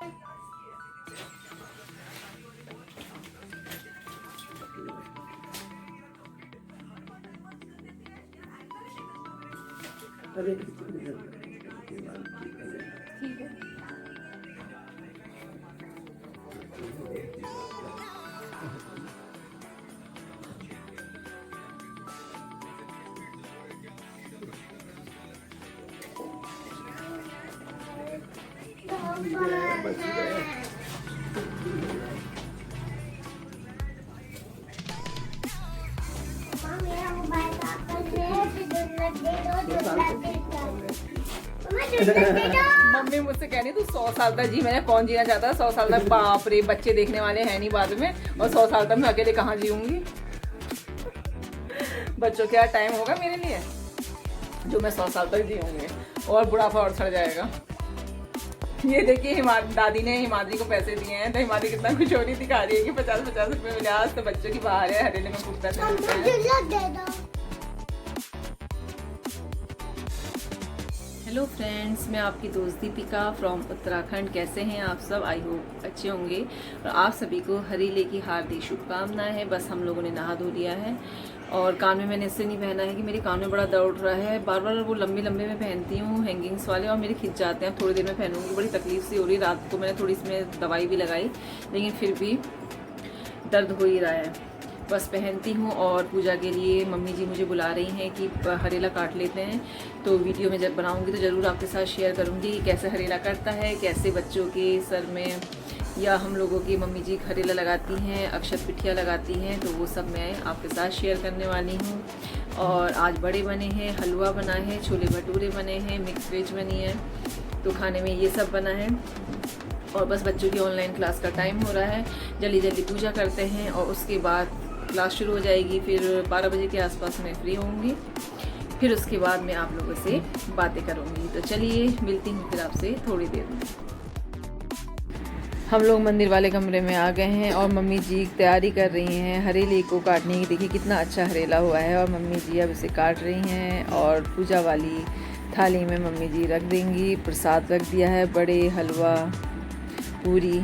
ठीक है। मम्मी मुझसे कह रही तू 100 साल तक जी। मैंने कौन जीना चाहता है 100 साल तक? बाप रे, बच्चे देखने वाले हैं नहीं बाद में, और 100 साल तक मैं अकेले कहाँ जीऊंगी? बच्चों क्या टाइम होगा मेरे लिए जो मैं 100 साल तक जीऊंगी, और बुढ़ापा और सड़ जाएगा। ये देखिए दादी ने हिमाद्री को पैसे दिए हैं, तो हिमाद्री कितना खुश हो रही दिखा रही है कि 50-50 रुपए मिले आज तो बच्चों की बाहर है, हरेले में खूब पैसे मिलते हैं। हेलो फ्रेंड्स, मैं आपकी दोस्त दीपिका फ्रॉम उत्तराखंड। कैसे हैं आप सब? आई होप अच्छे होंगे। और आप सभी को हरीले की हार्दिक शुभकामनाएं हैं। बस हम लोगों ने नहा धो लिया है, और कान में मैंने इससे नहीं पहना है कि मेरे कान में बड़ा दर्द उठ रहा है। बार बार वो लंबे लंबे में पहनती हूँ हैंगिंग्स वाले, और मेरे खिंच जाते हैं। थोड़ी देर में पहनूंगी, बड़ी तकलीफ सी हो रही। रात को मैंने थोड़ी इसमें दवाई भी लगाई, लेकिन फिर भी दर्द हो ही रहा है। बस पहनती हूँ। और पूजा के लिए मम्मी जी मुझे बुला रही हैं कि हरेला काट लेते हैं, तो वीडियो में जब बनाऊँगी तो ज़रूर आपके साथ शेयर करूँगी कि कैसे हरेला कटता है, कैसे बच्चों के सर में या हम लोगों की मम्मी जी हरेला लगाती हैं, अक्षत पिठिया लगाती हैं, तो वो सब मैं आपके साथ शेयर करने वाली हूँ। और आज बड़े बने हैं, हलवा बना है, छोले भटूरे बने हैं, मिक्स वेज बनी है, तो खाने में ये सब बना है। और बस बच्चों की ऑनलाइन क्लास का टाइम हो रहा है, जल्दी जल्दी पूजा करते हैं और उसके बाद क्लास शुरू हो जाएगी। फिर 12 बजे के आसपास मैं फ्री होंगी, फिर उसके बाद मैं आप लोगों से बातें करूँगी। तो चलिए मिलती हूँ फिर आपसे थोड़ी देर में। हम लोग मंदिर वाले कमरे में आ गए हैं, और मम्मी जी तैयारी कर रही हैं हरेले को काटने की। देखिए कितना अच्छा हरेला हुआ है, और मम्मी जी अब इसे काट रही हैं, और पूजा वाली थाली में मम्मी जी रख देंगी। प्रसाद रख दिया है, बड़े हलवा पूरी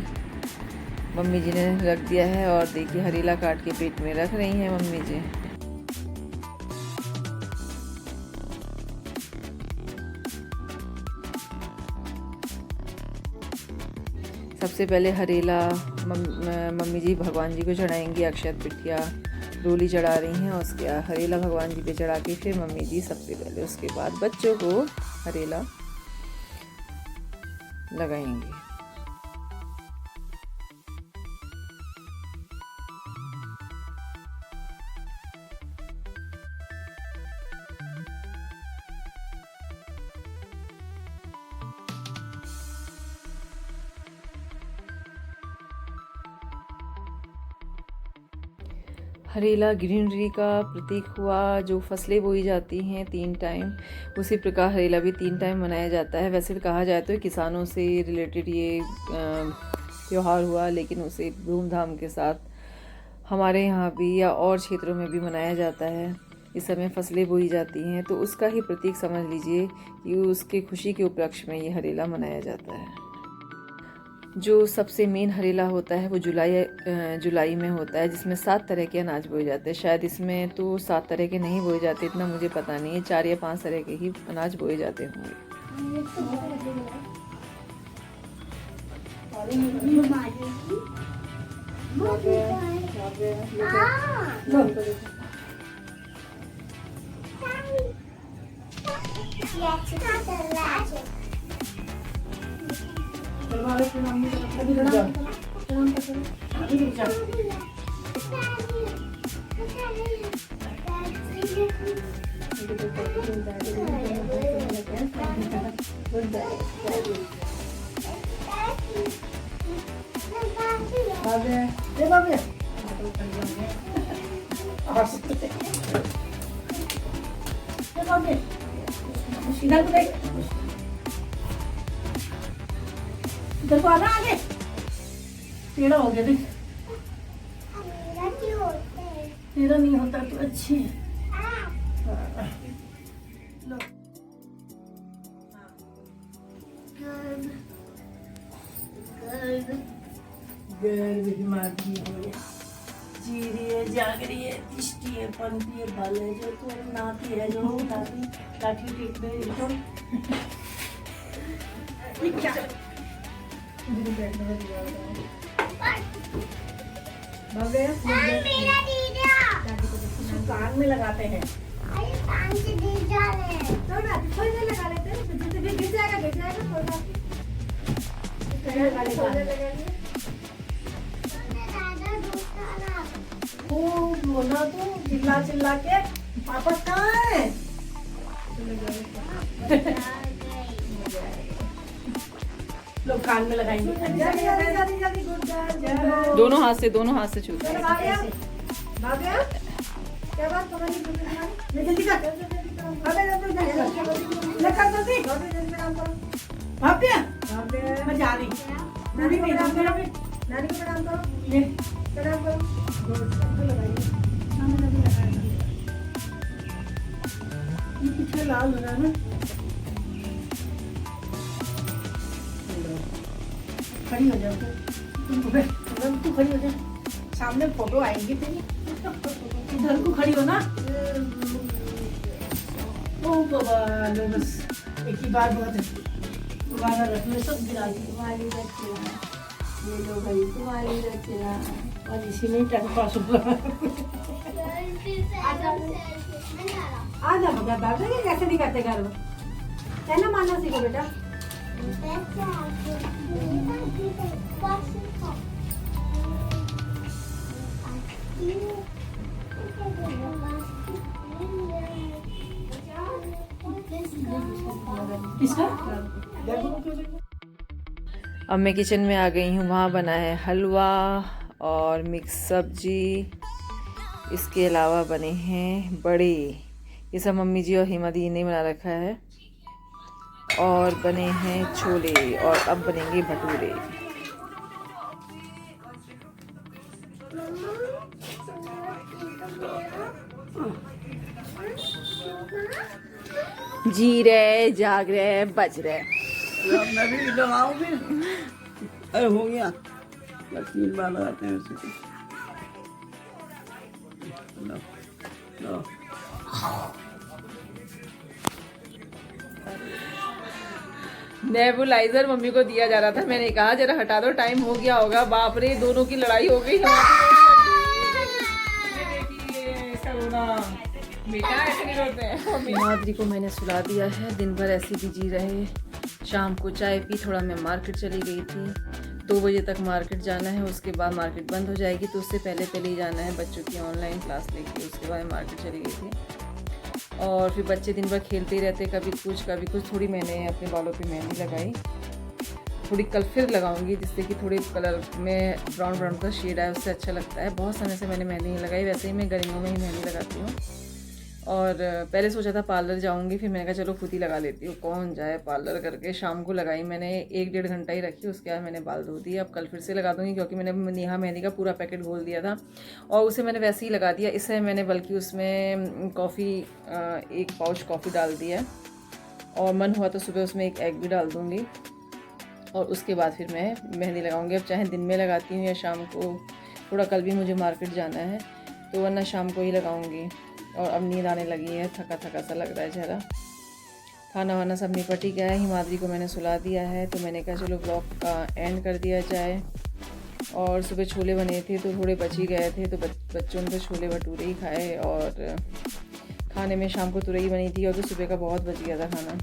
मम्मी जी ने रख दिया है। और देखिए हरेला काट के पेट में रख रही हैं मम्मी जी। सबसे पहले हरेला मम्मी जी भगवान जी को चढ़ाएंगी, अक्षत पिठिया डोली चढ़ा रही हैं, और उसके हरेला भगवान जी पे चढ़ा के फिर मम्मी जी सबसे पहले उसके बाद बच्चों को हरेला लगाएंगे। हरेला ग्रीनरी का प्रतीक हुआ। जो फसलें बोई जाती हैं 3 टाइम, उसी प्रकार हरेला भी 3 टाइम मनाया जाता है। वैसे कहा जाए तो किसानों से रिलेटेड ये त्यौहार हुआ, लेकिन उसे धूमधाम के साथ हमारे यहाँ भी या और क्षेत्रों में भी मनाया जाता है। इस समय फसलें बोई जाती हैं, तो उसका ही प्रतीक समझ लीजिए कि उसके खुशी के उपलक्ष्य में ये हरेला मनाया जाता है। जो सबसे मेन हरेला होता है वो जुलाई में होता है, जिसमें 7 तरह के अनाज बोए जाते हैं। शायद इसमें तो 7 तरह के नहीं बोए जाते, इतना मुझे पता नहीं है। 4 या 5 तरह के ही अनाज बोए जाते होंगे। इधर को आना, आगे टेढ़ा हो गया देख। टेढ़ा नहीं होता तो अच्छी है। गर्भ मारती है, जी रही है, जाग रही है, तिष्टी है, पंथी है, बल है, जो तू नाती है, जो नाती लाठी टेक दे तो क्या मेरा दीदा कान में लगाते हैं। अरे कान से दीदा है तो ना थोड़ी देर लगा लेते हैं, तो जितने गिर जाएगा थोड़ा लगा लिए। दादा दूसरा ना खूब रोना तो चिल्ला चिल्ला के पापा कहाँ है? लोग कान में लगाएंगे। जल्दी गुड गर्ल। दोनों हाथ से छूते हैं। भाग्या क्या बात तुम्हारी जल्दी कर। भाग्य मैं जा रही। नानी को प्रणाम करो, नानी को प्रणाम करो, ये प्रणाम करो। गुड, सबको लगाइए। सामने लगी लगाइए। पीछे लाल हो रहा है ना। खड़ी हो जाओ तू खड़ी हो जा। सामने फोटो आएंगी तेरी। इधर को खड़ी हो ना। ओ बाबा लो बस एक ही बार बहुत है। दोबारा रखने सब गिरा दी। तुम्हारी रचना, ये लो भाई तुम्हारी रचना। और इसी में टाइम पास हुआ। आ जा बेटा, बाबा ये कैसे नहीं करते घर में, कहना मानना सीखो बेटा। किसका? अब मैं किचन में आ गई हूँ। वहाँ बना है हलवा और मिक्स सब्जी, इसके अलावा बने हैं बड़े, ये सब मम्मी जी और हिमा दी ने बना रखा है, और बने हैं छोले, और अब बनेंगे भटूरे। जी रहे, जाग रहे, बज रहे। मैं भी लगाऊंगी। अरे हो गया, बस 3 बार लगाते हैं उसे। लो, लो। नेबुलाइजर मम्मी को दिया जा रहा था, मैंने कहा जरा हटा दो, टाइम हो गया होगा। बाप रे, दोनों की लड़ाई हो गई। बेटा ऐसे नहीं करते हैं। माधुरी को मैंने सुला दिया है, दिन भर ऐसे बिजी रहे। शाम को चाय पी, थोड़ा मैं मार्केट चली गई थी। 2 बजे तक मार्केट जाना है, उसके बाद मार्केट बंद हो जाएगी, तो उससे पहले ही जाना है बच्चों की ऑनलाइन क्लास लेके। उसके बाद मार्केट चली गई थी, और फिर बच्चे दिन भर खेलते ही रहते, कभी कुछ। थोड़ी मैंने अपने बालों पे मेहंदी लगाई, थोड़ी कल फिर लगाऊंगी, जिससे कि थोड़े कलर में ब्राउन का शेड आए, उससे अच्छा लगता है। बहुत समय से मैंने मेहंदी नहीं लगाई, वैसे ही मैं गर्मियों में ही मेहंदी लगाती हूँ। और पहले सोचा था पार्लर जाऊंगी, फिर मैंने कहा चलो खुद ही लगा लेती हूँ, कौन जाए पार्लर करके। शाम को लगाई मैंने, 1-1.5 घंटा ही रखी, उसके बाद मैंने बाल धो दिए। अब कल फिर से लगा दूंगी, क्योंकि मैंने नेहा मेहंदी का पूरा पैकेट घोल दिया था, और उसे मैंने वैसे ही लगा दिया। इससे मैंने बल्कि उसमें कॉफ़ी, 1 पाउच कॉफ़ी डाल दिया, और मन हुआ तो सुबह उसमें 1 एग भी डाल दूँगी, और उसके बाद फिर मैं मेहंदी लगाऊंगी। अब चाहे दिन में लगाती हूँ या शाम को, थोड़ा कल भी मुझे मार्केट जाना है, तो वरना शाम को ही लगाऊंगी। और अब नींद आने लगी है, थका सा लग रहा है चेहरा। खाना वाना सब निपट ही गया है, हिमाद्री को मैंने सुला दिया है, तो मैंने कहा चलो ब्लॉग का एंड कर दिया जाए। और सुबह छोले बने थे तो थोड़े बच ही गए थे, तो बच्चों ने तो छोले भटूरे ही खाए, और खाने में शाम को तुरई बनी थी, और तो सुबह का बहुत बच गया था खाना।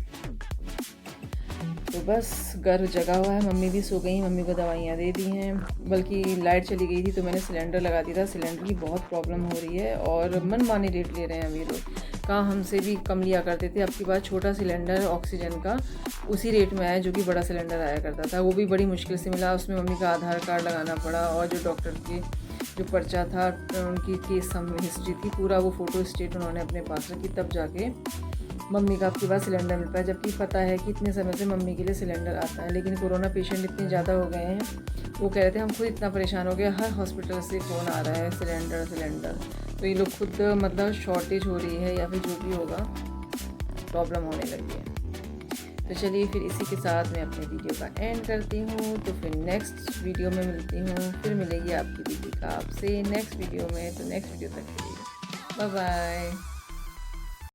तो बस घर जगा हुआ है, मम्मी भी सो गई, मम्मी को दवाइयाँ दे दी हैं। बल्कि लाइट चली गई थी तो मैंने सिलेंडर लगा दिया था। सिलेंडर की बहुत प्रॉब्लम हो रही है, और मनमानी रेट ले रहे हैं अभी लोग। कहाँ हमसे भी कम लिया करते थे, अब की बात छोटा सिलेंडर ऑक्सीजन का उसी रेट में आया जो कि बड़ा सिलेंडर आया करता था। वो भी बड़ी मुश्किल से मिला, उसमें मम्मी का आधार कार्ड लगाना पड़ा, और जो डॉक्टर के जो पर्चा था, उनकी केस हिस्ट्री थी, पूरा वो फ़ोटो स्टेट उन्होंने अपने पास रखी, तब जाके मम्मी का आपके पास सिलेंडर मिल पाया। जबकि पता है कि इतने समय से मम्मी के लिए सिलेंडर आता है, लेकिन कोरोना पेशेंट इतने ज़्यादा हो गए हैं, वो कह रहे थे हम खुद इतना परेशान हो गए, हर हॉस्पिटल से फ़ोन आ रहा है सिलेंडर। तो ये लोग खुद मतलब शॉर्टेज हो रही है, या फिर जो भी होगा प्रॉब्लम होने लगी है। तो चलिए फिर इसी के साथ मैं अपने वीडियो का एंड करती हूँ। तो फिर नेक्स्ट वीडियो में मिलती हूँ, फिर मिलेगी आपकी दीपिका आपसे नेक्स्ट वीडियो में। तो नेक्स्ट वीडियो तक के लिए बाय बाय।